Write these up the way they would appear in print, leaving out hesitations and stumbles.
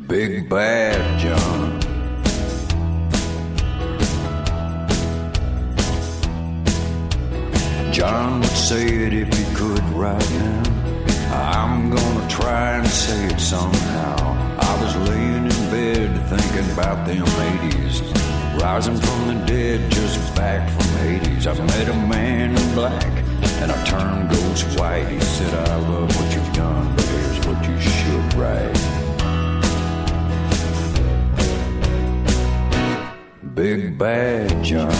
Big Bad John. John would say it if he could right now. I'm gonna try and say it somehow. I was laying in bed thinking about them 80s, rising from the dead just back from Hades. I met a man in black and I turned ghost white. He said, I love what you've done, but here's what you should write. Big Bad John.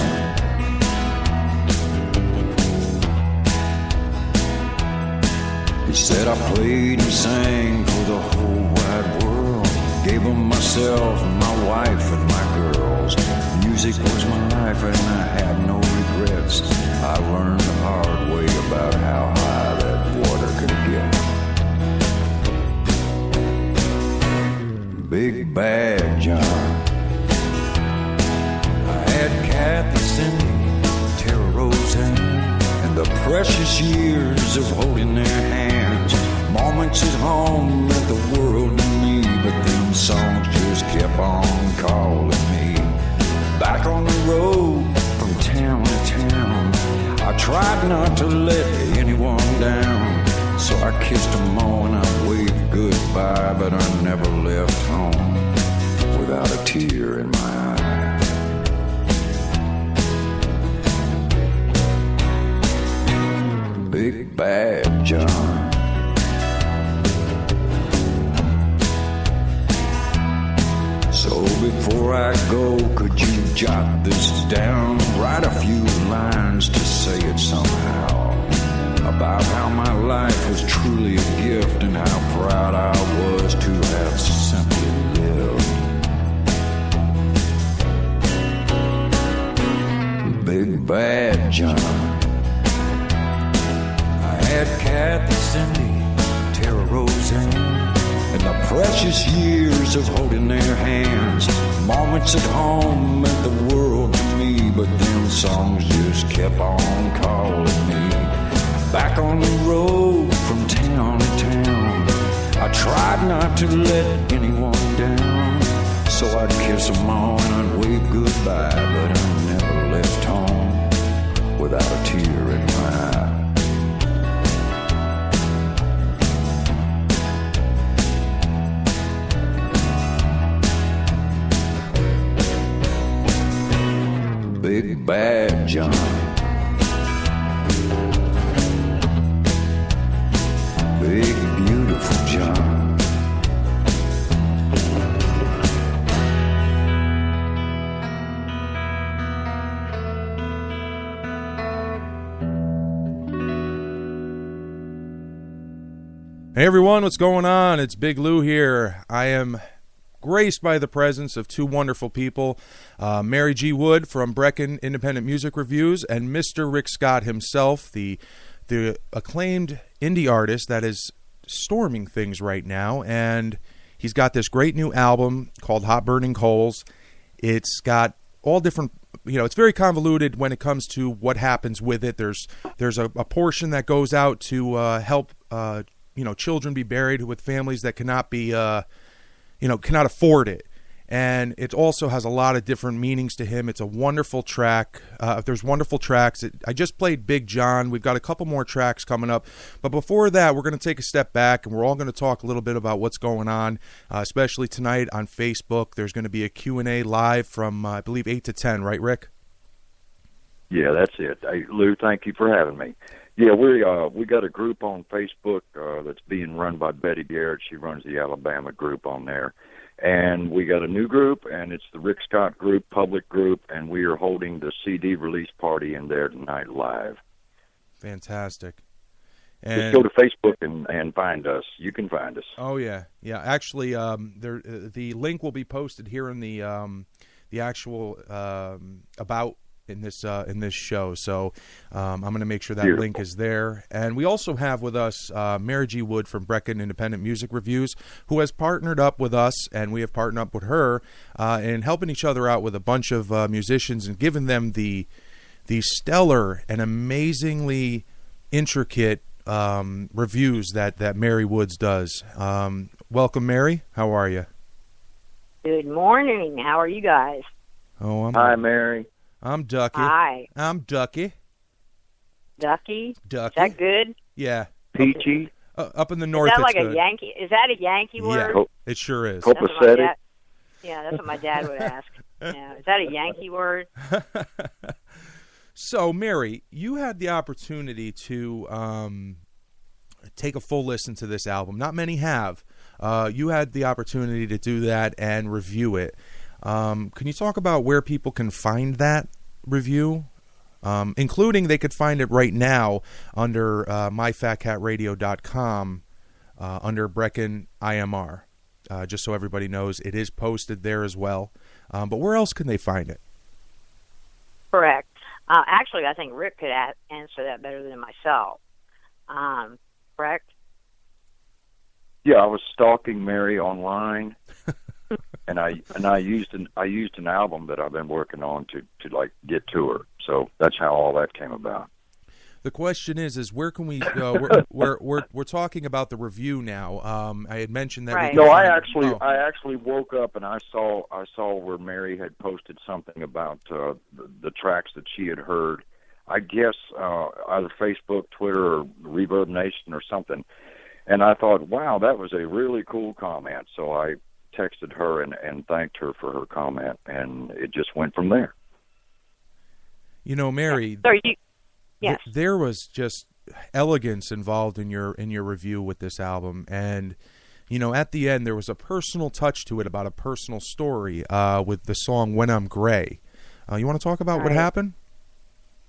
He said I played and sang for the whole wide world. Gave him myself, my wife, and my girls. Music was my life and I had no regrets. I learned the hard way about how high that water could get. Big Bad John. I had Kathy, Cindy, Tara Roseanne, and the precious years of holding their hands. Moments at home meant the world to me, but them songs just kept on calling me. Back on the road from town to town, I tried not to let anyone down. So I kissed them all and I waved goodbye, but I never left home without a tear in my eye. Big Bad John. So before I go, could you jot this down? Write a few lines to say it somehow, about how my life was truly a gift and how proud I was to have simply lived. Big Bad John. Had Kathy, Cindy, Tara Roseanne, and the precious years of holding their hands. Moments at home meant the world to me, but them songs just kept on calling me. Back on the road from town to town, I tried not to let anyone down. So I'd kiss them all and I'd wave goodbye, but I never left home without a tear in my eye. Big Bad John. Big beautiful John. Hey everyone, what's going on? It's Big Lou here. I am graced by the presence of two wonderful people, Mary G. Wood from Brecken Independent Music Reviews, and Mr. Rick Scott himself, the acclaimed indie artist that is storming things right now. And he's got this great new album called Hot Burning Coals. It's got all different, it's very convoluted when it comes to what happens with it. There's a portion that goes out to help children be buried with families that cannot be cannot afford it. And it also has a lot of different meanings to him. It's a wonderful track. There's wonderful tracks. I just played Big John. We've got a couple more tracks coming up. But before that, we're going to take a step back, and we're all going to talk a little bit about what's going on, especially tonight on Facebook. There's going to be a Q&A live from, I believe, 8 to 10. Right, Rick? Yeah, that's it. Hey, Lou, thank you for having me. Yeah, we got a group on Facebook that's being run by Betty Garrett. She runs the Alabama group on there. And we got a new group, and it's the Rick Scott group, public group, and we are holding the CD release party in there tonight live. Fantastic. And just go to Facebook and find us. You can find us. Oh, yeah. Yeah, actually, the link will be posted here in the actual about in this show. So I'm going to make sure that Beautiful. link is there. And we also have with us Mary G. Wood from Brecken Independent Music Reviews, who has partnered up with us, and we have partnered up with her in helping each other out with a bunch of musicians and giving them the stellar and amazingly intricate reviews that Mary Woods does. Welcome, Mary. How are you? Good morning. How are you guys? Oh, Hi, Mary. I'm Ducky. Hi. I'm Ducky. Ducky? Ducky. Is that good? Yeah. Peachy. Up in the north, Is that it's like good. a Yankee? Is that a Yankee word? Yeah, it sure is. Hope- That's what my Copacetic. dad, yeah, that's what my dad would ask. Yeah, is that a Yankee word? So, Mary, you had the opportunity to take a full listen to this album. Not many have. You had the opportunity to do that and review it. Can you talk about where people can find that review? Including they could find it right now under myfatcatradio.com under Brecken IMR. Just so everybody knows, it is posted there as well. But where else can they find it? Correct. Actually, I think Rick could answer that better than myself. Correct? Yeah, I was stalking Mary online, and I used an album that I've been working on to like get to her. So that's how all that came about. The question is where can we go? We're talking about the review now. I had mentioned that. Right. No, I Oh. actually woke up and I saw where Mary had posted something about the tracks that she had heard. I guess either Facebook, Twitter, or Reverb Nation or something. And I thought, wow, that was a really cool comment. So I texted her and thanked her for her comment, and it just went from there. You know, Mary, So yes. there was just elegance involved in your review with this album, and you know, at the end there was a personal touch to it about a personal story with the song "When I'm Gray." You want to talk about what Right. happened?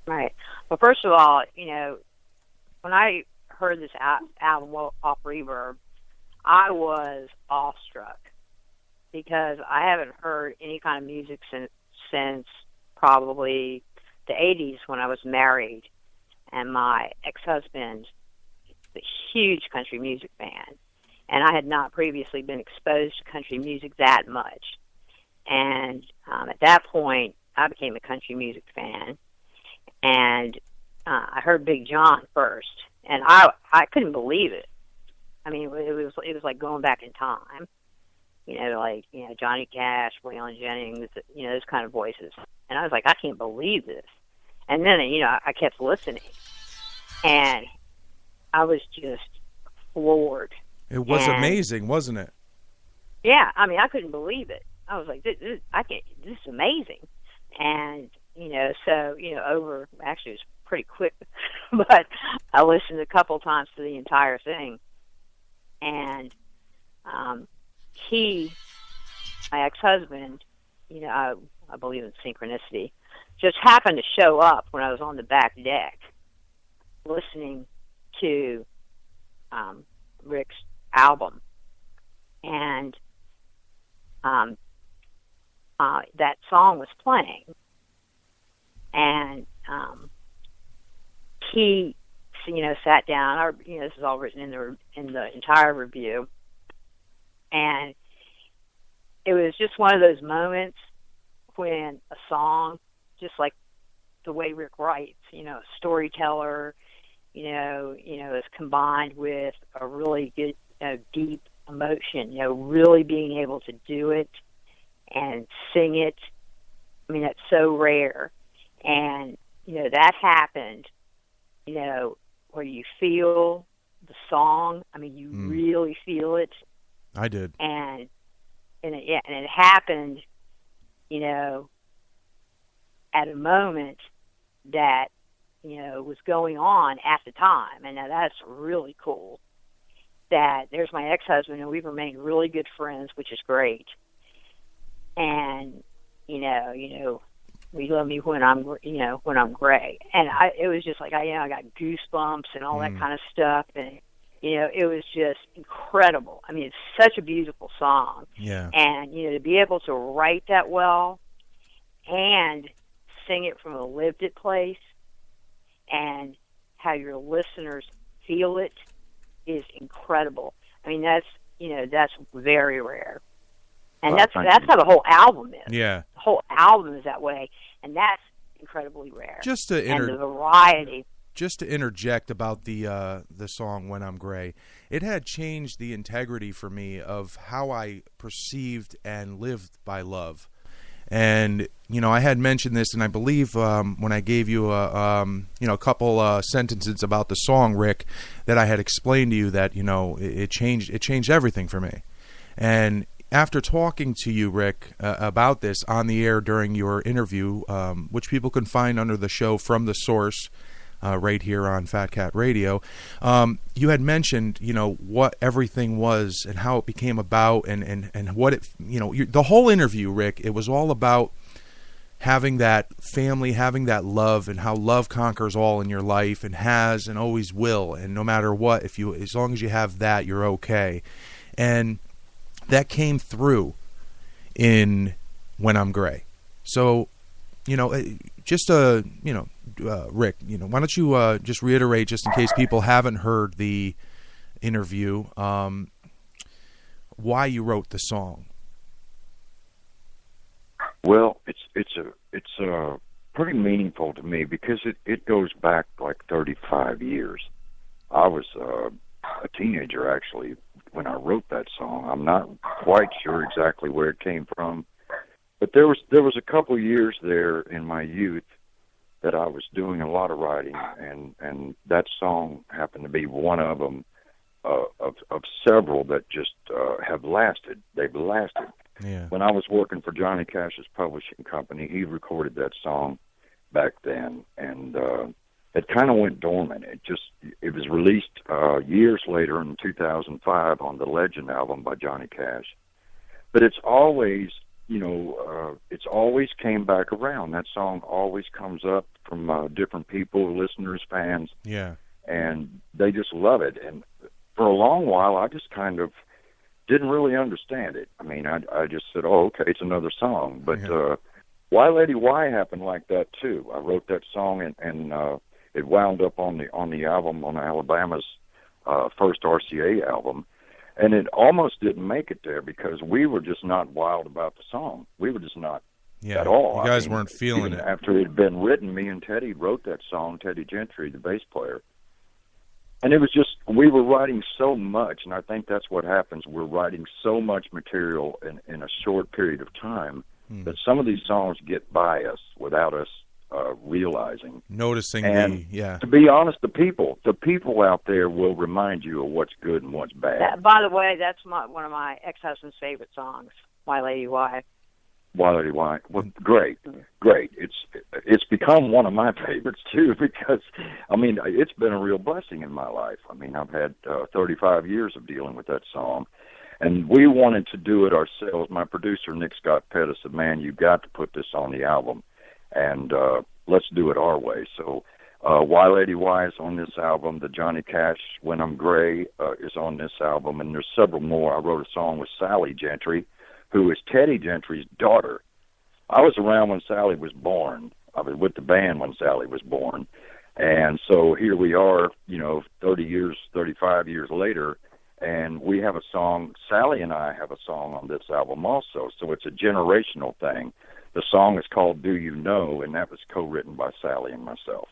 Right. Well, first of all, you know, when I heard this album off Reverb, I was awestruck because I haven't heard any kind of music since probably the 80s when I was married, and my ex-husband is a huge country music fan, and I had not previously been exposed to country music that much. And at that point, I became a country music fan, and I heard Big John first, and I couldn't believe it. I mean, it was like going back in time. You know, like, you know, Johnny Cash, Waylon Jennings, you know, those kind of voices. And I was like, I can't believe this. And then, you know, I kept listening, and I was just floored. It was And- amazing, wasn't it? Yeah, I mean, I couldn't believe it. I was like, this is amazing. And, you know, so, you know, actually it was pretty quick, but I listened a couple times to the entire thing. And my ex-husband, you know, I believe in synchronicity, just happened to show up when I was on the back deck listening to Rick's album. And that song was playing. And he, you know, sat down. You know, this is all written in the entire review. And it was just one of those moments when a song, just like the way Rick writes, you know, a storyteller, you know, is combined with a really good, deep emotion, you know, really being able to do it and sing it. I mean, that's so rare. And, you know, that happened, you know, where you feel the song. I mean, you really feel it. I did. And it happened, you know, at a moment that, you know, was going on at the time. And now that's really cool. That there's my ex-husband, and we've remained really good friends, which is great. And, you know, we love me when I'm gray. And it was just like, I got goosebumps and all that kind of stuff. And, you know, it was just incredible. I mean, it's such a beautiful song. Yeah. And, you know, to be able to write that well and sing it from a lived it place and how your listeners feel it is incredible. I mean, that's very rare. And that's how the whole album is. Yeah. The whole album is that way, and that's incredibly rare. And the variety. Just to interject about the song When I'm Gray, it had changed the integrity for me of how I perceived and lived by love. And, I had mentioned this, and I believe when I gave you a couple sentences about the song, Rick, that I had explained to you that, it changed everything for me. And after talking to you, Rick, about this on the air during your interview, which people can find under the show From the Source, right here on Fat Cat Radio, you had mentioned, what everything was and how it became about, and what it, the whole interview, Rick, it was all about having that family, having that love, and how love conquers all in your life, and has and always will, and no matter what, as long as you have that, you're okay. And that came through in When I'm Gray. So, just Rick, why don't you just reiterate, just in case people haven't heard the interview, why you wrote the song? Well, it's pretty meaningful to me because it goes back like 35 years. I was a teenager actually when I wrote that song. I'm not quite sure exactly where it came from, but there was a couple years there in my youth that I was doing a lot of writing, and that song happened to be one of them, of several that just have lasted. They've lasted. Yeah. When I was working for Johnny Cash's publishing company, he recorded that song back then, and it kind of went dormant. It was released years later in 2005 on the Legend album by Johnny Cash. But it's always, it's always came back around. That song always comes up from different people, listeners, fans. Yeah. And they just love it. And for a long while, I just kind of didn't really understand it. I mean, I just said, oh, okay, it's another song. But Why Lady Why happened like that, too. I wrote that song, and it wound up on the album, on Alabama's first RCA album. And it almost didn't make it there because we were just not wild about the song. We were just not at all. You guys weren't feeling it. After it had been written, me and Teddy wrote that song, Teddy Gentry, the bass player. And it was just, we were writing so much, and I think that's what happens. We're writing so much material in a short period of time that some of these songs get by us without us realizing. Noticing to be honest, the people out there will remind you of what's good and what's bad. By the way, that's one of my ex-husband's favorite songs, Why Lady Why. Why Lady Why? Well, great. It's become one of my favorites too because, I mean, it's been a real blessing in my life. I mean, I've had 35 years of dealing with that song, and we wanted to do it ourselves. My producer Nick Scott Pettis said, "Man, you've got to put this on the album, and let's do it our way." So, Why Lady Why is on this album. The Johnny Cash When I'm Gray is on this album, and there's several more. I wrote a song with Sally Gentry, who is Teddy Gentry's daughter. I was around when Sally was born. I was with the band when Sally was born. And so here we are, 35 years later, and we have a song. Sally and I have a song on this album also, so it's a generational thing. The song is called Do You Know, and that was co-written by Sally and myself.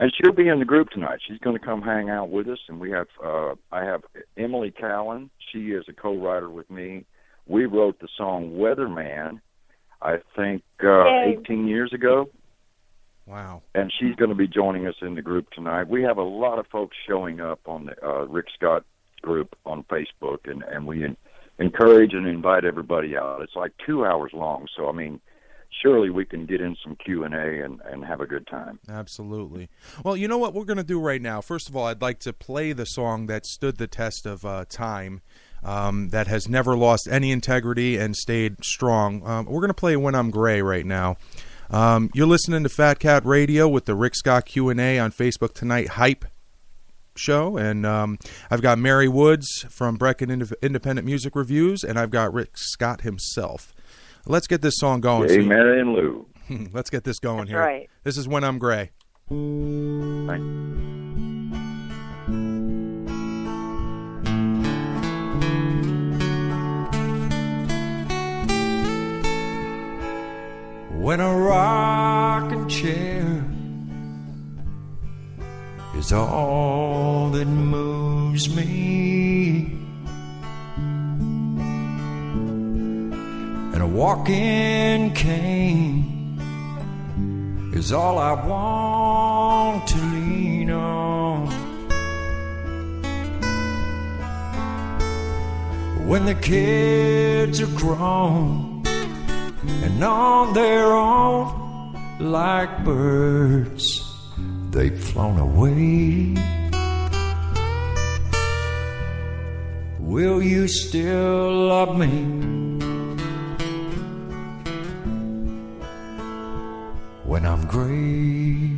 And she'll be in the group tonight. She's going to come hang out with us, and we have I have Emily Cowan. She is a co-writer with me. We wrote the song Weatherman, I think, 18 years ago. Wow. And she's going to be joining us in the group tonight. We have a lot of folks showing up on the Rick Scott group on Facebook, and we encourage and invite everybody out. It's like 2 hours long, so, I mean, surely we can get in some Q&A and have a good time. Absolutely. Well, you know what we're going to do right now? First of all, I'd like to play the song that stood the test of time, that has never lost any integrity and stayed strong. We're going to play When I'm Gray right now. You're listening to Fat Cat Radio with the Rick Scott Q&A on Facebook Tonight Hype show, and I've got Mary Woods from Brecken Independent Music Reviews, and I've got Rick Scott himself. Let's get this song going. Hey, Mary and Lou. Let's get this going That's here. right. This is When I'm Gray. Thank you. When a rocking chair is all that moves me, and a walking cane is all I want to lean on. When the kids are grown and on their own, like birds, they've flown away. Will you still love me when I'm gray?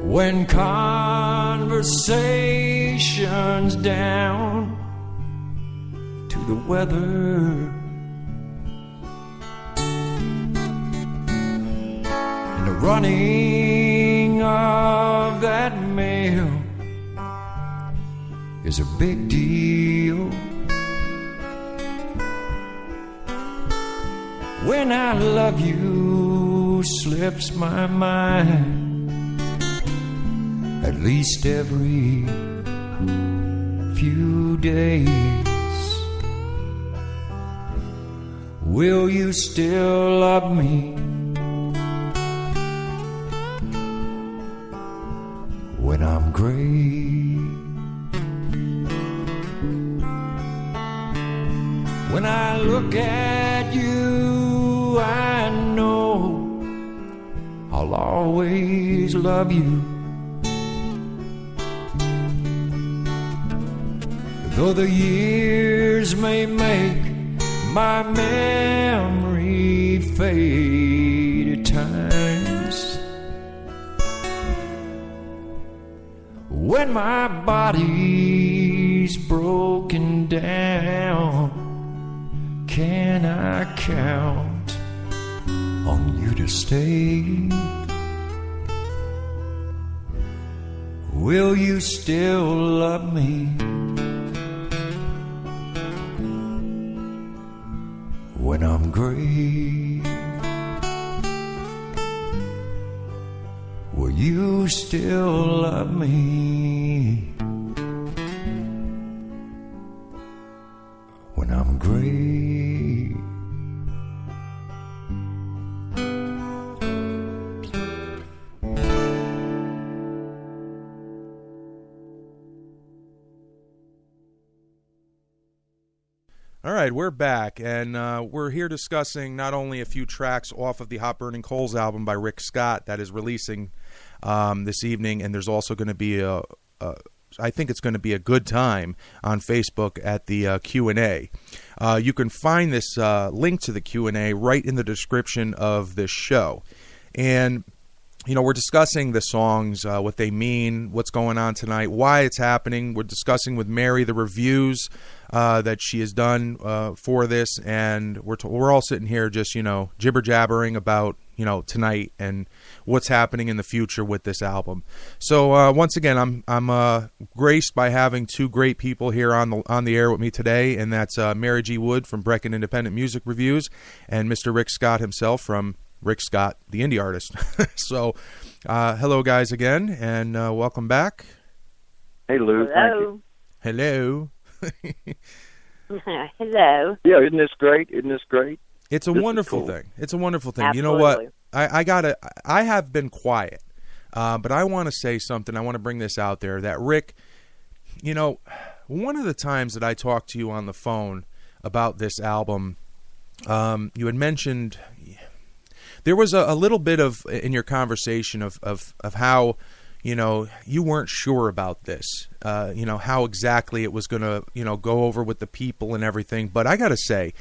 When conversation's down to the weather, and the running of that mail is a big deal. When I love you slips my mind at least every few days. Will you still love me when I'm gray? When I look at you, I know I'll always love you. Though the years may make my memory fade at times, when my body's broken down, can I count on you to stay? Will you still love me when I'm gray? Will you still love me when I'm gray? All right, we're back, and we're here discussing not only a few tracks off of the Hot Burning Coals album by Rick Scott that is releasing this evening, and there's also going to be I think it's going to be a good time on Facebook at the Q&A. You can find this link to the Q&A right in the description of this show. And, you know, we're discussing the songs, what they mean, what's going on tonight, why it's happening. We're discussing with Mary the reviews that she has done for this, and we're all sitting here just, you know, jibber-jabbering about, you know, tonight and what's happening in the future with this album. So once again, I'm graced by having two great people here on the air with me today, and that's Mary G. Wood from Brecken Independent Music Reviews and Mr. Rick Scott himself from Rick Scott, the indie artist. So hello, guys, again, and welcome back. Hey, Lou. Hello. Hello. Hello. Yeah, isn't this great? Isn't this great? It's a This is wonderful cool. thing. It's a wonderful thing. Absolutely. You know what? I have been quiet, but I want to say something. I want to bring this out there that Rick, you know, one of the times that I talked to you on the phone about this album, you had mentioned there was a little bit of in your conversation of how, you know, you weren't sure about this, you know, how exactly it was going to, you know, go over with the people and everything. But I got to say,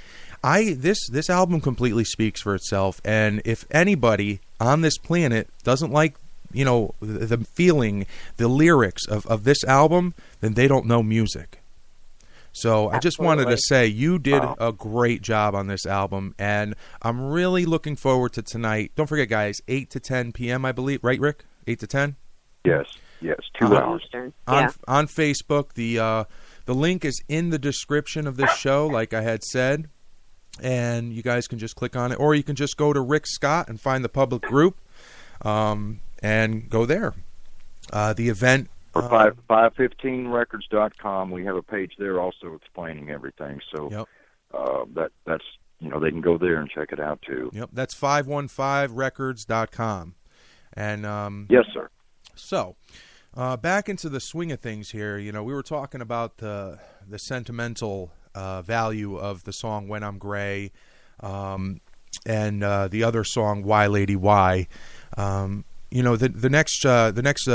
this album completely speaks for itself. And if anybody on this planet doesn't like, you know, the feeling, the lyrics of this album, then they don't know music. So I just wanted to Absolutely. say you did a great job on this album, and I'm really looking forward to tonight. Don't forget, guys, 8 to 10 p.m., I believe. Right, Rick? 8 to 10? Yes, 2 hours. Eastern. On, Yeah. on Facebook. The link is in the description of this show, like I had said, and you guys can just click on it, or you can just go to Rick Scott and find the public group and go there. The event... For 515records.com, we have a page there also explaining everything. So Yep. that's they can go there and check it out too. Yep, that's 515records.com. And Yes, sir. so, back into the swing of things here. We were talking about the sentimental value of the song "When I'm Gray," and the other song "Why Lady Why." The next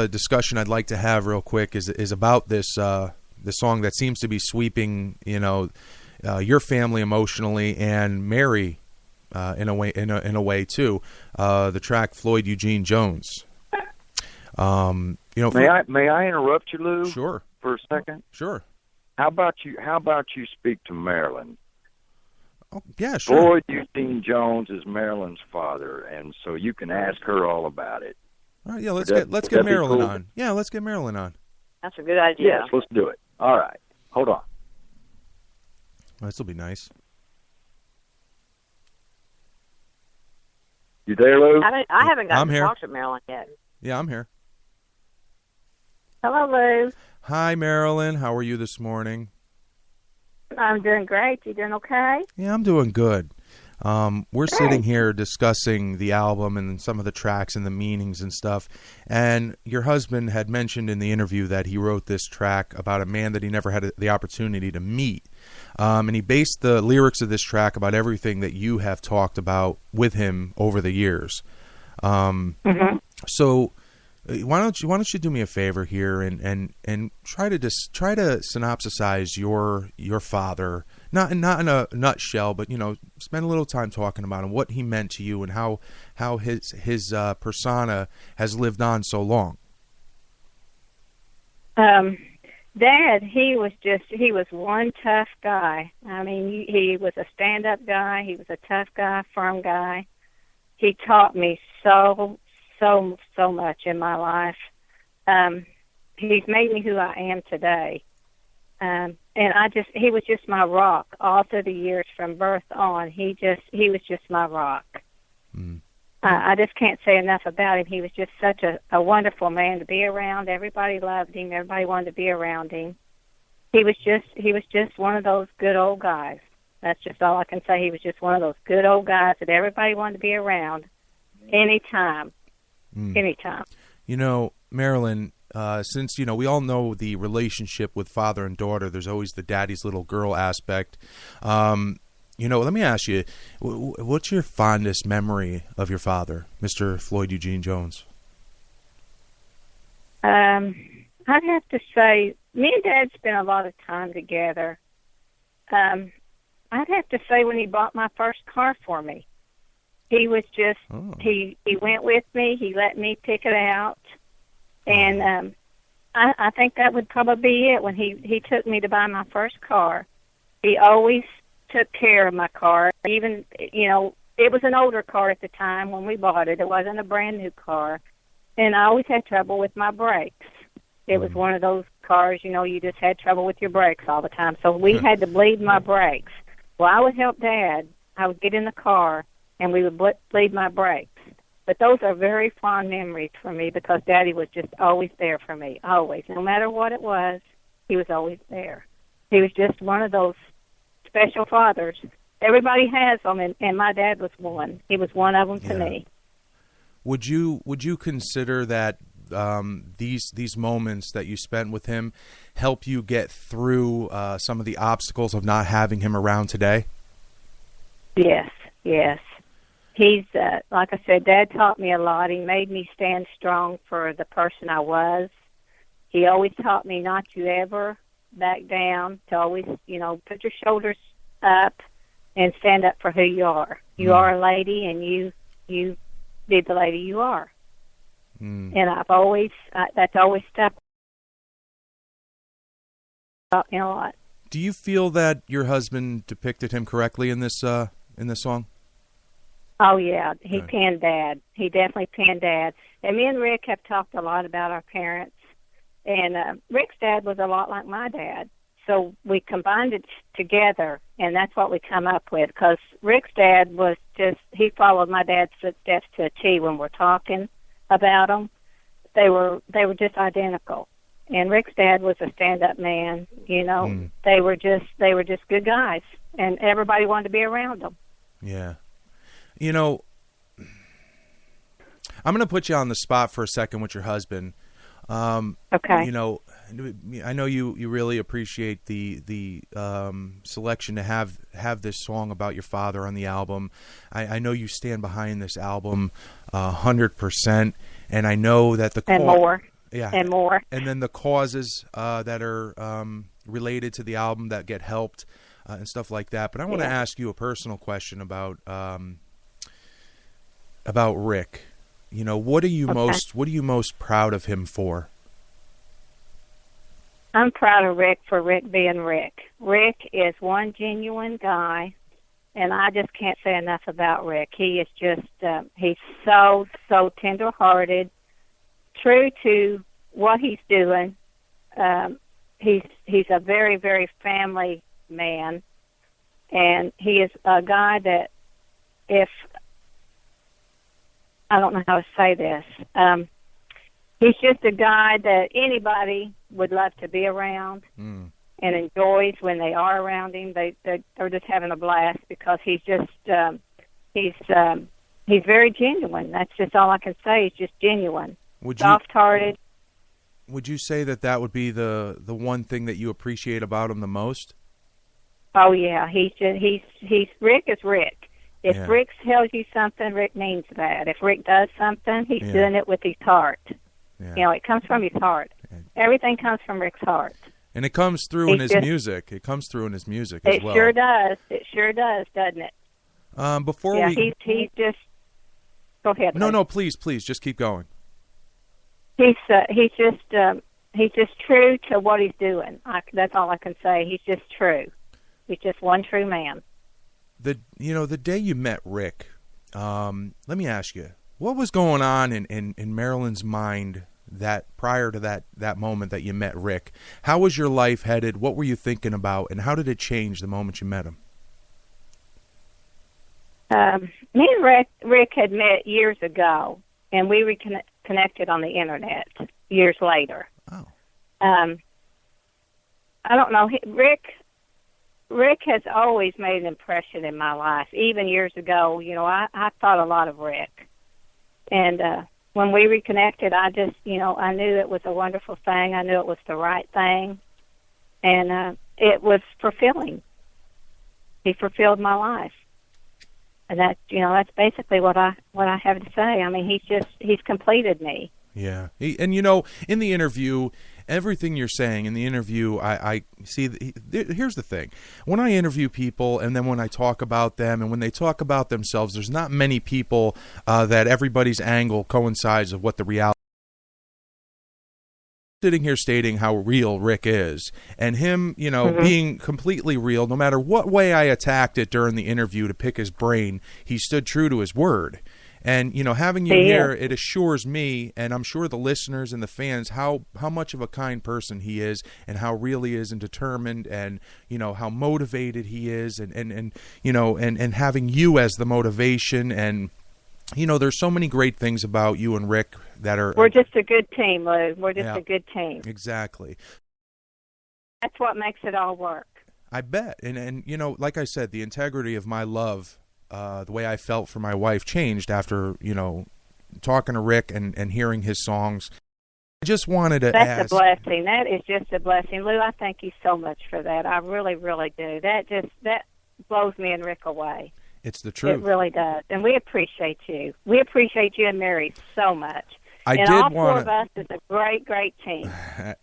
discussion I'd like to have real quick is about this the song that seems to be sweeping your family emotionally, and Mary in a way too. The track "Floyd Eugene Jones." May I interrupt you, Lou? Sure. For a second. Sure. How about you speak to Marilyn? Oh, yeah, sure. Floyd Eugene Jones is Marilyn's father, and so you can ask her all about it. All right, yeah, let's Would get that be Marilyn cool? on. Yeah, let's get Marilyn on. That's a good idea. Yes, let's do it. All right. Hold on. This will be nice. You there, Lou? I haven't gotten I'm to here. talk to Marilyn yet. Yeah, I'm here. Hello, Lou. Hi, Marilyn. How are you this morning? I'm doing great. You doing okay? Yeah, I'm doing good. We're sitting here discussing the album and some of the tracks and the meanings and stuff. And your husband had mentioned in the interview that he wrote this track about a man that he never had the opportunity to meet. And he based the lyrics of this track about everything that you have talked about with him over the years. So why don't you do me a favor here and try to synopsisize your father, not in a nutshell, but spend a little time talking about him, what he meant to you, and how his persona has lived on so long. Dad, he was one tough guy. I mean, he was a stand-up guy. He was a tough guy, firm guy. He taught me so much in my life. He's made me who I am today. And he was just my rock all through the years from birth on. He was just my rock. I just can't say enough about him. He was just such a wonderful man to be around. Everybody loved him. Everybody wanted to be around him. He was just one of those good old guys. That's just all I can say. He was just one of those good old guys that everybody wanted to be around anytime. Anytime. Marilyn, since, we all know the relationship with father and daughter, there's always the daddy's little girl aspect. Let me ask you, what's your fondest memory of your father, Mr. Floyd Eugene Jones? I'd have to say, me and Dad spent a lot of time together. I'd have to say when he bought my first car for me. He was just, he went with me, he let me pick it out, and I think that would probably be it. When he took me to buy my first car, he always took care of my car. Even, it was an older car at the time when we bought it. It wasn't a brand new car, and I always had trouble with my brakes. It was one of those cars, you just had trouble with your brakes all the time, so we had to bleed my brakes. Well, I would help Dad. I would get in the car, and we would bleed my brakes. But those are very fond memories for me because Daddy was just always there for me, always. No matter what it was, he was always there. He was just one of those special fathers. Everybody has them, and my dad was one. He was one of them to me. Would you consider that these moments that you spent with him help you get through some of the obstacles of not having him around today? Yes. He's, like I said, Dad taught me a lot. He made me stand strong for the person I was. He always taught me not to ever back down, to always, put your shoulders up and stand up for who you are. You are a lady, and you be the lady you are. And that's always stuck me a lot. Do you feel that your husband depicted him correctly in this song? Oh, yeah. He Good. panned Dad. He definitely panned Dad. And me and Rick have talked a lot about our parents. And Rick's dad was a lot like my dad. So we combined it together, and that's what we come up with. Because Rick's dad was just, he followed my dad's footsteps to a T when we're talking about them. They were just identical. And Rick's dad was a stand-up man. You know, they were just good guys, and everybody wanted to be around them. Yeah. You know, I'm going to put you on the spot for a second with your husband. Okay. You know, I know you really appreciate the selection to have this song about your father on the album. I know you stand behind this album 100%, and I know that and more. Yeah. And more. And then the causes that are related to the album that get helped and stuff like that. But I want to ask you a personal question about Rick. You know, what are you most proud of him for? I'm proud of Rick for Rick being Rick. Rick is one genuine guy, and I just can't say enough about Rick. He is just, he's so tender-hearted, true to what he's doing. He's a very, very family man, and he is a guy that I don't know how to say this. He's just a guy that anybody would love to be around and enjoys when they are around him. They're just having a blast because he's just he's very genuine. That's just all I can say. He's just genuine, soft-hearted. Would you say that would be the one thing that you appreciate about him the most? Oh yeah, he's Rick is Rick. If Rick tells you something, Rick means that. If Rick does something, he's doing it with his heart. Yeah. You know, it comes from his heart. Everything comes from Rick's heart. And it comes through in his music. It comes through in his music as well. It sure does. It sure does, doesn't it? He's just. Go ahead. No, please, just keep going. He's just true to what he's doing. That's all I can say. He's just true. He's just one true man. The day you met Rick, let me ask you, what was going on in Marilyn's mind that prior to that moment that you met Rick? How was your life headed? What were you thinking about, and how did it change the moment you met him? Me and Rick had met years ago, and we reconnected on the internet years later. Oh. I don't know. Rick has always made an impression in my life. Even years ago, you know, I thought a lot of Rick. And when we reconnected, I just, you know, I knew it was a wonderful thing. I knew it was the right thing. And it was fulfilling. He fulfilled my life. And that, you know, that's basically what I have to say. I mean, he's completed me. Yeah. And, you know, in the interview, everything you're saying in the interview, I see. Here's the thing. When I interview people and then when I talk about them and when they talk about themselves, there's not many people that everybody's angle coincides of what the reality. Sitting here stating how real Rick is and him, you know, being completely real, no matter what way I attacked it during the interview to pick his brain, he stood true to his word. And, you know, having you here, it assures me, and I'm sure the listeners and the fans, how much of a kind person he is and how real he is and determined and, you know, how motivated he is and you know, and having you as the motivation. And, you know, there's so many great things about you and Rick that are... We're just a good team, Lou. We're just a good team. Exactly. That's what makes it all work. I bet. And you know, like I said, the integrity of my love, the way I felt for my wife changed after, you know, talking to Rick and hearing his songs. I just wanted to ask. That's a blessing. That is just a blessing. Lou, I thank you so much for that. I really, really do. That blows me and Rick away. It's the truth. It really does. And we appreciate you. We appreciate you and Mary so much. All four of us is a great, great team.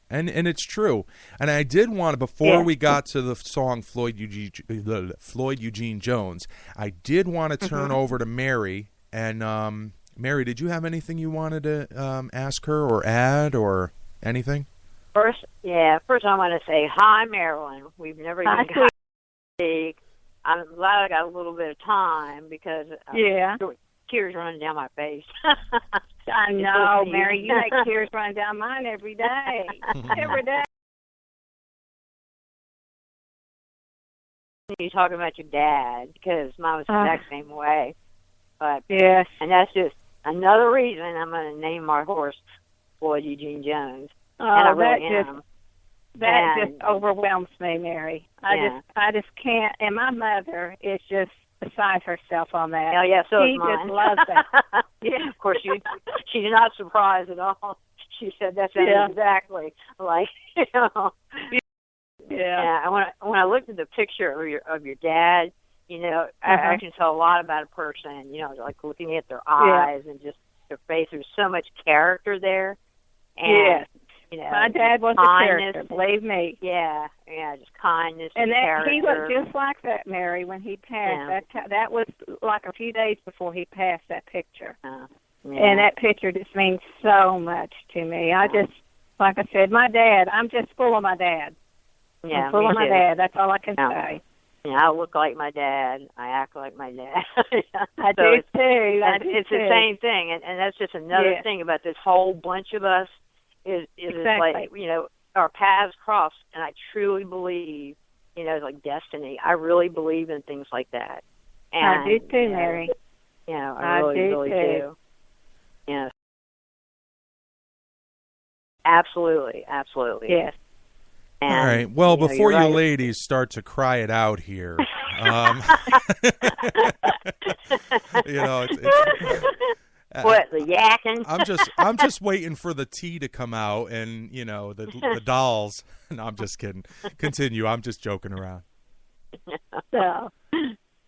And it's true. And I did want to, before we got to the song Floyd Eugene Jones, I did want to turn over to Mary. And Mary, did you have anything you wanted to ask her or add or anything? First I want to say hi, Marilyn. We've never even got to speak. I'm glad I got a little bit of time because tears running down my face. I know, Mary. You make tears run down mine every day. Every day. You talking about your dad because mine was the exact same way. But yes, and that's just another reason I'm going to name my horse Floyd Eugene Jones. And I really am. That just overwhelms me, Mary. I just can't. And my mother is just beside herself on that. Oh yeah, so she is mine. Just loves that. Yeah, of course she's not surprised at all. She said that's exactly like Yeah. And when I looked at the picture of your dad, I can tell a lot about a person. Like looking at their eyes and just their face. There's so much character there. And, my dad was kindness, a character, believe me. Yeah, just kindness and character. He looked just like that, Mary, when he passed. Yeah. That was like a few days before he passed, that picture. Yeah. And that picture just means so much to me. I just, like I said, my dad, I'm just full of my dad. Yeah, I'm full of my too. dad. That's all I can say. Yeah, I look like my dad. I act like my dad. I do too. It's the same thing, and that's just another thing about this whole bunch of us is exactly. like our paths cross, and I truly believe it's like destiny. I really believe in things like that. And, I do too, Mary. I really do. Yeah. Absolutely. Yes. And, all right. Well, before you ladies start to cry it out here, what, the yakking? I'm just waiting for the tea to come out and the dolls. No, I'm just kidding. Continue. I'm just joking around. So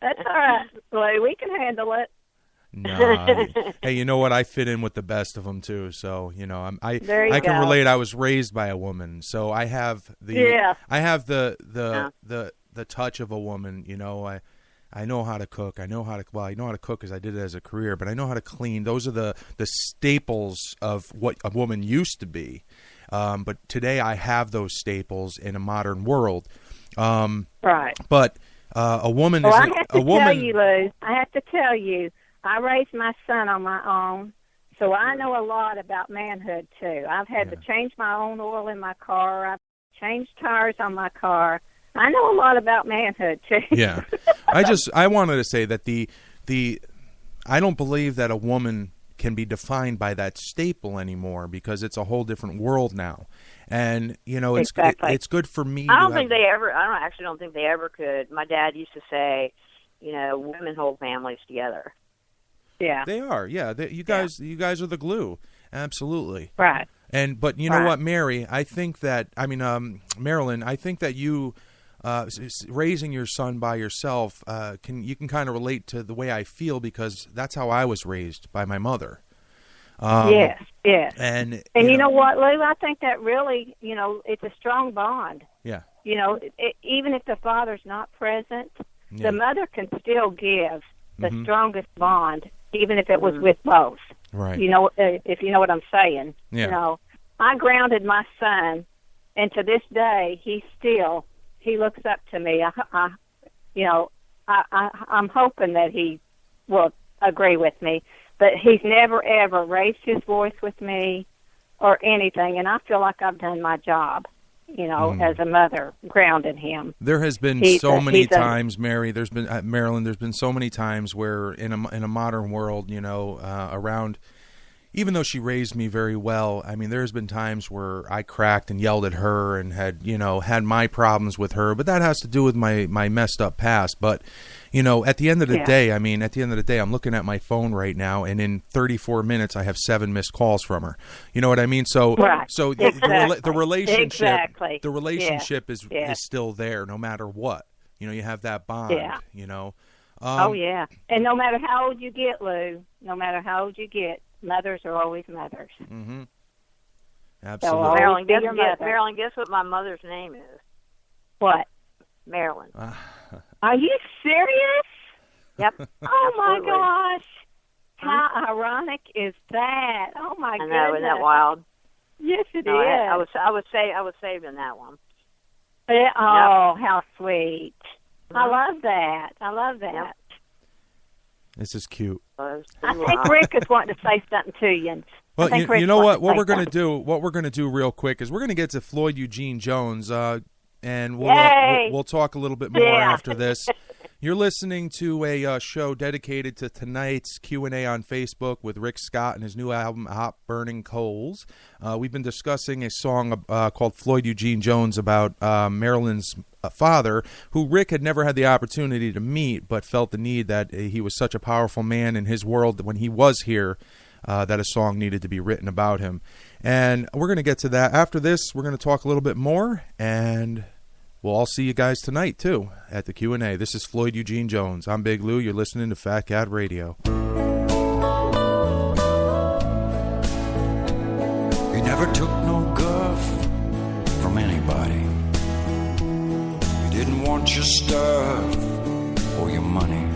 that's all right. Well, we can handle it. No, hey, you know what? I fit in with the best of them too. So I can relate. I was raised by a woman, so I have the the touch of a woman. I know how to cook. I know how to cook because I did it as a career. But I know how to clean. Those are the staples of what a woman used to be. But today I have those staples in a modern world. Right. But a woman is a woman. Tell you, Lou, I have to tell you. I raised my son on my own, so I know a lot about manhood, too. I've had to change my own oil in my car. I've changed tires on my car. I know a lot about manhood, too. Yeah. I wanted to say that I don't believe that a woman can be defined by that staple anymore because it's a whole different world now. And, it's good for me. I don't think they ever could. My dad used to say, women hold families together. Yeah, they are. Yeah, you guys are the glue. Absolutely. Right. But you know what, Mary? I think that Marilyn. I think that you raising your son by yourself you can kind of relate to the way I feel because that's how I was raised by my mother. Yes. And you know what, Lou? I think that really, it's a strong bond. Yeah. Even if the father's not present, the mother can still give the strongest bond. Even if it was with both. Right. If you know what I'm saying. Yeah. I grounded my son, and to this day, he looks up to me. I'm hoping that he will agree with me, but he's never, ever raised his voice with me or anything, and I feel like I've done my job. As a mother, grounding him. There has been so many times, Mary. There's been Marilyn. There's been so many times where in a modern world, around. Even though she raised me very well, I mean, there's been times where I cracked and yelled at her and had my problems with her. But that has to do with my messed up past. But, at the end of the day, I'm looking at my phone right now, and in 34 minutes, I have 7 missed calls from her. You know what I mean? So, the relationship is still there, no matter what. You have that bond. Yeah. And no matter how old you get, Lou, mothers are always mothers. Mm-hmm. Absolutely. So Marilyn, guess what my mother's name is? What? Marilyn. Are you serious? Yep. Oh, my gosh. How ironic is that? Oh, my goodness. I know, isn't that wild? Yes, it No, is. I was saving that one. Oh, how sweet. I Mhm. love that. I love that. Yep. This is cute. I think Rick is wanting to say something to you. Well, think you Rick's know wanting what to we're say going to something. do? What we're going to do real quick is we're going to get to Floyd Eugene Jones, and Yay! we'll talk a little bit more Yeah. after this. You're listening to a show dedicated to tonight's Q&A on Facebook with Rick Scott and his new album, Hot Burning Coals. We've been discussing a song called Floyd Eugene Jones about Marilyn's father, who Rick had never had the opportunity to meet, but felt the need that he was such a powerful man in his world that when he was here, that a song needed to be written about him. And we're going to get to that. After this, we're going to talk a little bit more, and we'll all see you guys tonight, too, at the Q&A. This is Floyd Eugene Jones. I'm Big Lou. You're listening to Fat Cat Radio. He never took no guff from anybody. He didn't want your stuff or your money.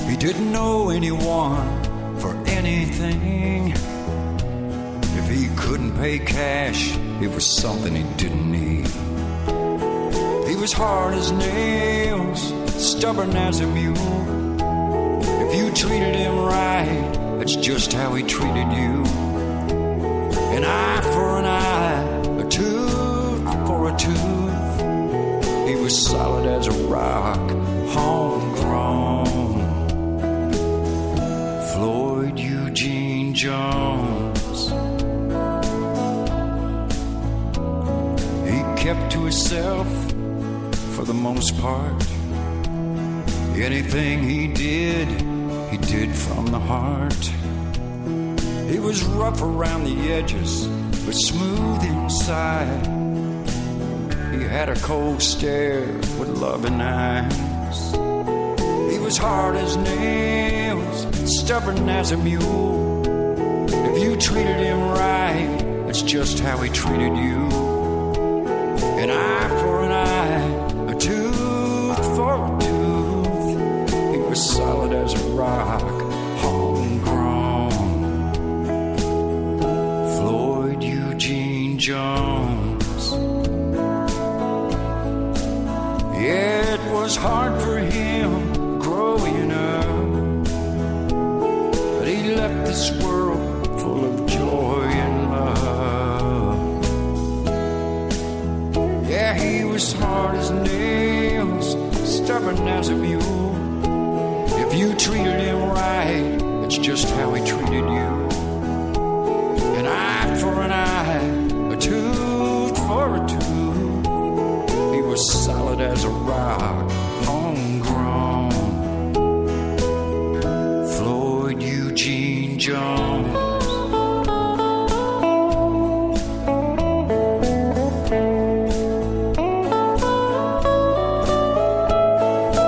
He didn't know anyone for anything. If he couldn't pay cash, it was something he didn't need. He was hard as nails, stubborn as a mule. If you treated him right, that's just how he treated you. An eye for an eye, a tooth for a tooth. He was solid as a rock, homegrown. Floyd Eugene Jones. He kept to himself for the most part. Anything he did from the heart. He was rough around the edges, but smooth inside. He had a cold stare with loving eyes. He was hard as nails, stubborn as a mule. If you treated him right, that's just how he treated you. An eye for an eye, a tooth for a tooth. He was solid as a rock, homegrown. Floyd Eugene Jones. Yeah, it was hard for him growing up, but he left this world full of joy and love. Yeah, he was hard as nails, stubborn as a mule. If you treated him right, that's just how he treated you. An eye for an eye, a tooth for a tooth. He was solid as a rock, homegrown. Floyd Eugene Jones.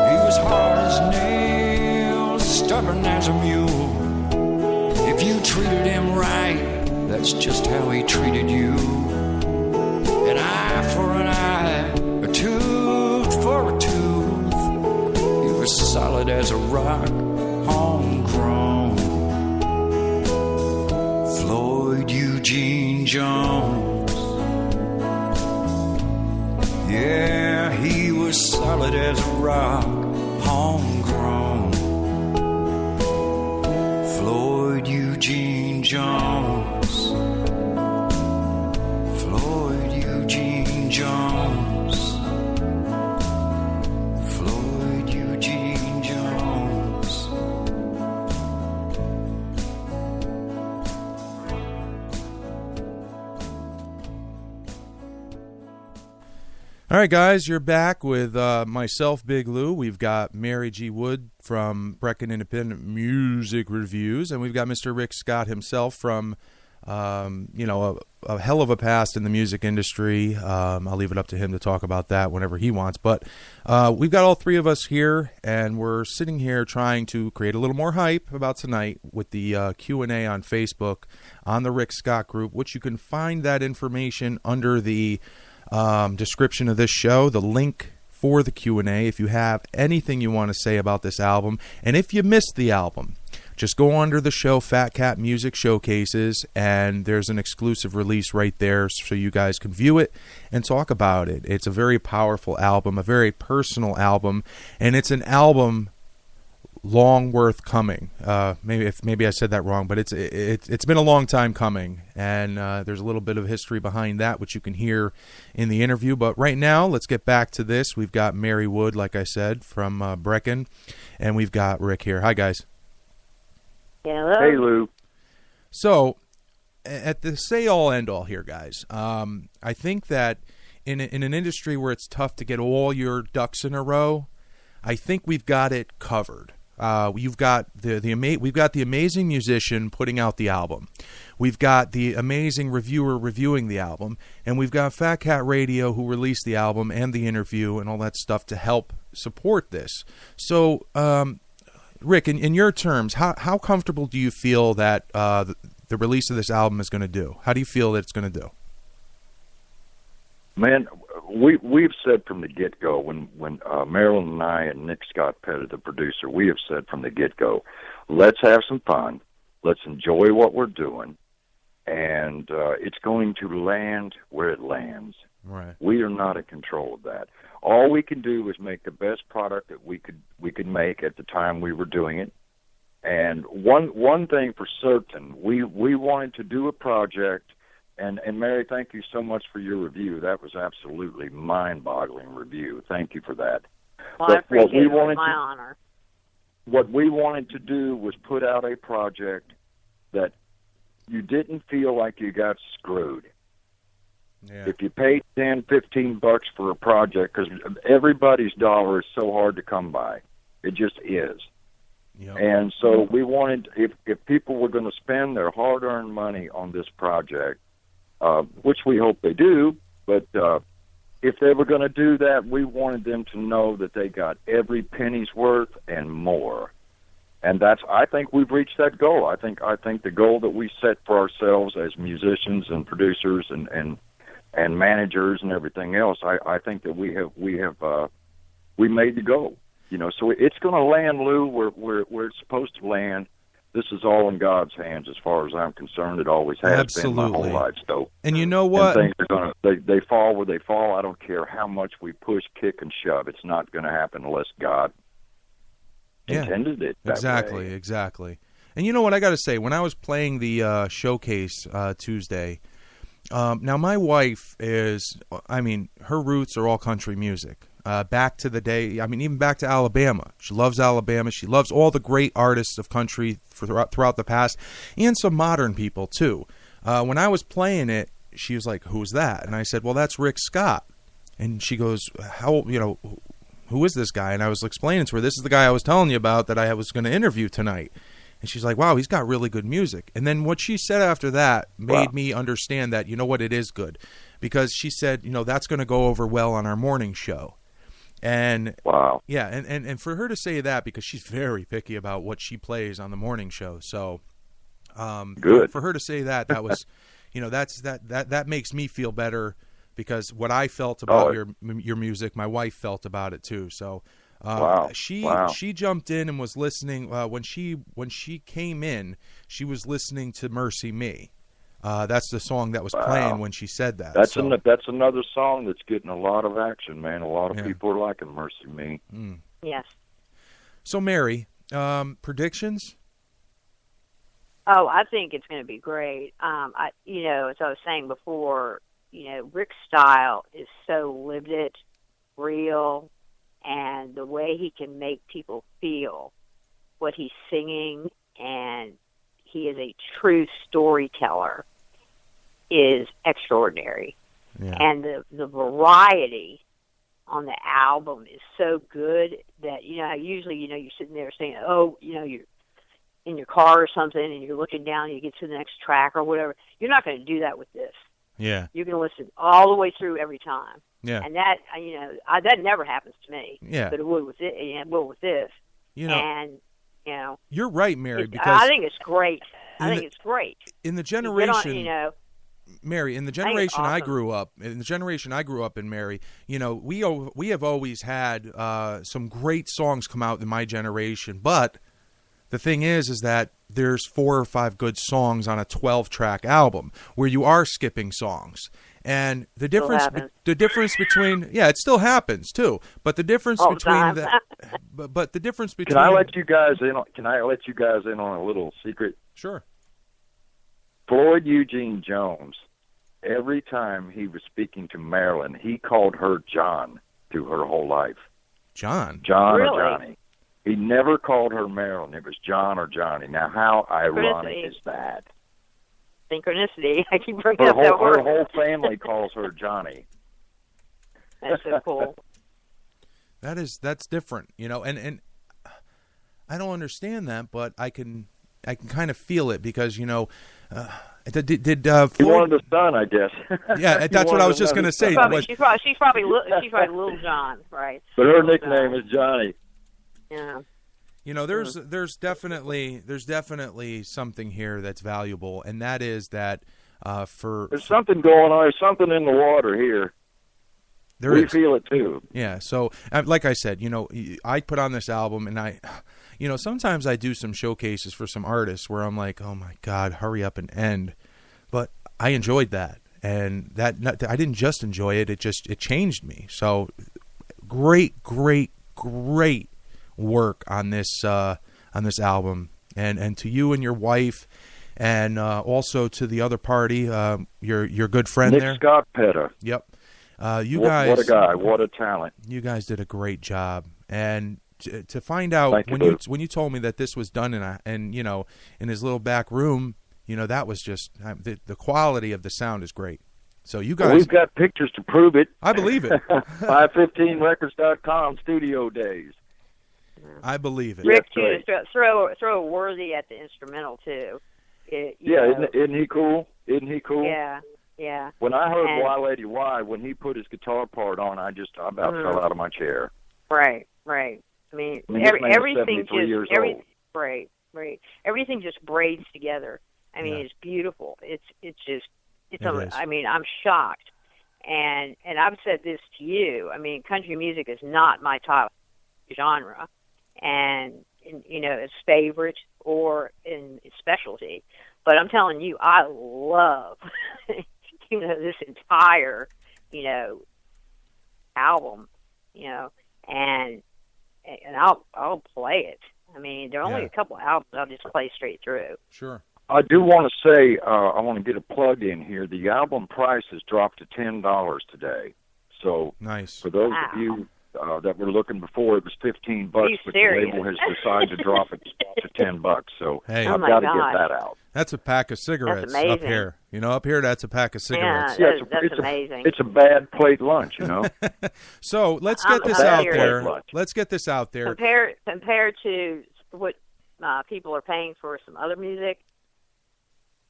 He was hard as nails, stubborn as a mule. If you treated him right, that's just how he treated you. An eye for an eye, a tooth for a tooth. He was solid as a rock, homegrown. Floyd Eugene Jones. Yeah, he was solid as a rock, homegrown. Floyd Eugene Jones. Floyd Eugene Jones. Floyd Eugene Jones. All right, guys, you're back with myself, Big Lou. We've got Mary G. Wood from Brecken Independent Music Reviews, and we've got Mr. Rick Scott himself from, a hell of a past in the music industry. I'll leave it up to him to talk about that whenever he wants. But we've got all three of us here, and we're sitting here trying to create a little more hype about tonight with the Q&A on Facebook on the Rick Scott group, which you can find that information under the description of this show, the link for the Q&A if you have anything you want to say about this album. And if you missed the album, just go under the show Fat Cat Music Showcases, and there's an exclusive release right there so you guys can view it and talk about it. It's a very powerful album, a very personal album, and it's an album long worth coming. Maybe I said that wrong, but it's been a long time coming, and there's a little bit of history behind that, which you can hear in the interview. But right now, let's get back to this. We've got Mary Wood, like I said, from Brecken, and we've got Rick here. Hi, guys. Hello. Hey, Lou. So, at the say-all, end-all here, guys, I think that in an industry where it's tough to get all your ducks in a row, I think we've got it covered. You've got we've got the amazing musician putting out the album. We've got the amazing reviewer reviewing the album, and we've got Fat Cat Radio who released the album and the interview and all that stuff to help support this. So, Rick, in your terms, how comfortable do you feel that the release of this album is going to do? How do you feel that it's going to do? Man, we've said from the get-go, when Marilyn and I and Nick Scott Pettit, the producer, we have said from the get-go, let's have some fun, let's enjoy what we're doing, and it's going to land where it lands. Right. We are not in control of that. All we can do is make the best product that we could make at the time we were doing it. And one thing for certain, we wanted to do a project. And Mary, thank you so much for your review. That was absolutely mind-boggling review. Thank you for that. Well, I appreciate it. It was my honor. What we wanted to do was put out a project that you didn't feel like you got screwed. Yeah. If you paid $10-15 for a project, because everybody's dollar is so hard to come by. It just is. Yep. And so we wanted, if people were going to spend their hard-earned money on this project, which we hope they do, but if they were going to do that, we wanted them to know that they got every penny's worth and more. And I think we've reached that goal. I think the goal that we set for ourselves as musicians and producers and managers and everything else, I think that we made the goal. You know, so it's going to land, Lou, where it's supposed to land. This is all in God's hands, as far as I'm concerned. It always has been my whole life. So, and you know what? And things are they fall where they fall. I don't care how much we push, kick, and shove. It's not going to happen unless God intended it that way. Exactly. And you know what I got to say? When I was playing the showcase Tuesday, now my wife is, her roots are all country music. Back to the day, even back to Alabama. She loves Alabama. She loves all the great artists of country throughout the past, and some modern people, too. When I was playing it, she was like, "Who's that?" And I said, "Well, that's Rick Scott." And she goes, who is this guy? And I was explaining to her, this is the guy I was telling you about that I was going to interview tonight. And she's like, wow, he's got really good music. And then what she said after that made me understand that, you know what, it is good. Because she said, that's going to go over well on our morning show. And wow. Yeah, and for her to say that, because she's very picky about what she plays on the morning show. So good. For her to say that was, that makes me feel better, because what I felt about your music, my wife felt about it too. So she jumped in and was listening when she came in. She was listening to Mercy Me. That's the song that was playing when she said that. That's another song that's getting a lot of action, man. A lot of people are liking Mercy Me. Mm. Yes. So, Mary, predictions? Oh, I think it's going to be great. As I was saying before, Rick's style is so lived it, real, and the way he can make people feel what he's singing, and he is a true storyteller, is extraordinary. Yeah. And the variety on the album is so good that, usually, you're sitting there saying, you're in your car or something and you're looking down and you get to the next track or whatever. You're not going to do that with this. Yeah. You can listen all the way through every time. Yeah. And that, that never happens to me. Yeah. But it will with it. It will with this. And, you're right, Mary, because I think it's great. It's great. In the generation, Mary, in the generation I grew up, in, Mary, we have always had some great songs come out in my generation, but The thing is that there's 4 or 5 good songs on a 12-track album where you are skipping songs. And the difference between it still happens too. But the difference between but the difference between Can I let you guys in on a little secret? Sure. Floyd Eugene Jones, every time he was speaking to Marilyn, he called her John through her whole life. John or Johnny. He never called her Marilyn. It was John or Johnny. Now, how ironic is that? Synchronicity. I keep bringing up that word. Her whole family calls her Johnny. That's so cool. That's different, and I don't understand that, but I can kind of feel it because did Floyd... He wanted a son, I guess. Yeah, that's what I was just going to say. She's probably Little John, right? But her nickname is Johnny. Yeah. There's definitely something here that's valuable, and that is that there's something going on. There's something in the water here. We feel it too. Yeah. So, like I said, I put on this album, and sometimes I do some showcases for some artists where I'm like, oh my God, hurry up and end. But I enjoyed that, and I didn't just enjoy it; it changed me. So, great work on this album, and to you and your wife, and also to the other party, your good friend Nick there, Scott Petta. Yep. What a guy! What a talent! You guys did a great job, and to find out when you told me that this was done in his little back room, that was just the quality of the sound is great. So you guys, we've got pictures to prove it. I believe it. 515records.com studio days. I believe it. Rick, too, throw a worthy at the instrumental too. Isn't he cool? Yeah. Yeah. When I heard Why Lady Why, when he put his guitar part on, I about fell out of my chair. Right. I mean everything just everything just braids together. I mean, it's beautiful. It's I mean, I'm shocked. And I've said this to you. I mean, country music is not my top genre, and it's favorite or in specialty. But I'm telling you, I love this entire album, and I'll play it. I mean, there are only a couple albums I'll just play straight through. Sure. I do want to say, I want to get a plug in here. The album price has dropped to $10 today. So nice. For those of you that were looking before, it was $15, but the label has decided to drop it to $10. So hey, I've got to get that out. That's a pack of cigarettes up here. Up here, that's a pack of cigarettes. Yeah, that's amazing. It's a bad plate lunch, So let's get this out there. Let's get this out there. Compared to what people are paying for some other music.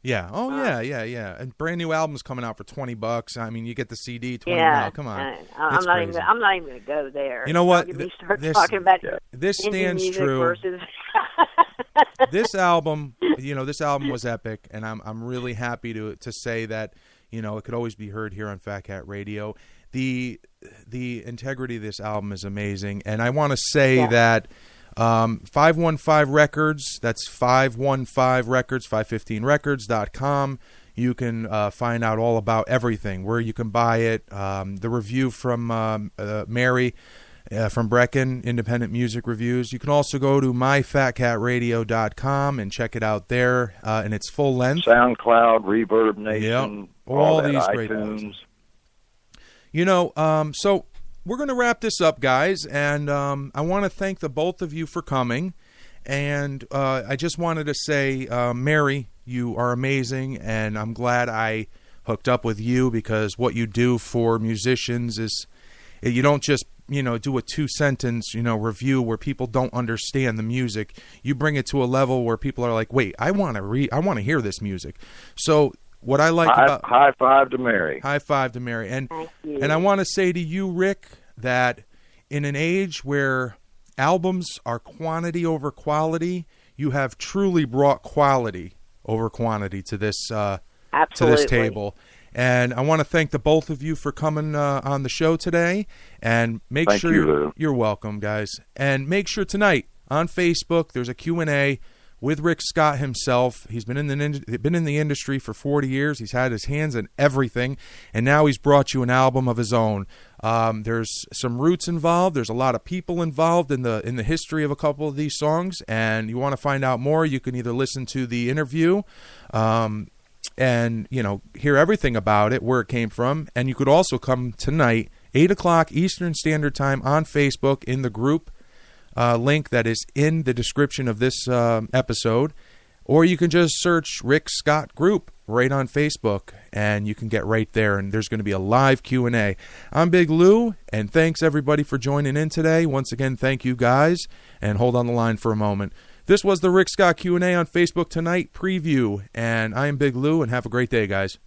Yeah. Oh, yeah. And brand new albums coming out for $20. I mean, you get the CD. Come on. I'm not even going to go there. You know what? Talking about this stands true. Versus... This album, this album was epic, and I'm really happy to say that, it could always be heard here on Fat Cat Radio. The integrity of this album is amazing, and I want to say that. 515 Records, that's 515 Records, 515records.com. You can find out all about everything, where you can buy it, the review from Mary from Brecken, Independent Music Reviews. You can also go to myfatcatradio.com and check it out there in its full length. SoundCloud, Reverb Nation, all these iTunes. Great places. So we're going to wrap this up, guys, and I want to thank the both of you for coming. And I just wanted to say, Mary, you are amazing, and I'm glad I hooked up with you, because what you do for musicians is you don't just do a 2-sentence review where people don't understand the music. You bring it to a level where people are like, wait, I want to hear this music. So what I like about high five to Mary. High five to Mary. And I want to say to you, Rick, that in an age where albums are quantity over quality, you have truly brought quality over quantity to this table. And I want to thank the both of you for coming on the show today. And make sure you're welcome, guys. And make sure tonight on Facebook. There's a Q&A with Rick Scott himself. He's been in the industry for 40 years. He's had his hands in everything, and now he's brought you an album of his own. There's some roots involved. There's a lot of people involved in the history of a couple of these songs, and you want to find out more, you can either listen to the interview and hear everything about it, where it came from, and you could also come tonight, 8 o'clock Eastern Standard Time, on Facebook in the group link that is in the description of this episode, or you can just search Rick Scott Group right on Facebook, and you can get right there, and there's going to be a live Q&A. I'm Big Lou, and thanks everybody for joining in today. Once again, thank you guys, and hold on the line for a moment. This was the Rick Scott Q&A on Facebook Tonight preview, and I am Big Lou, and have a great day, guys.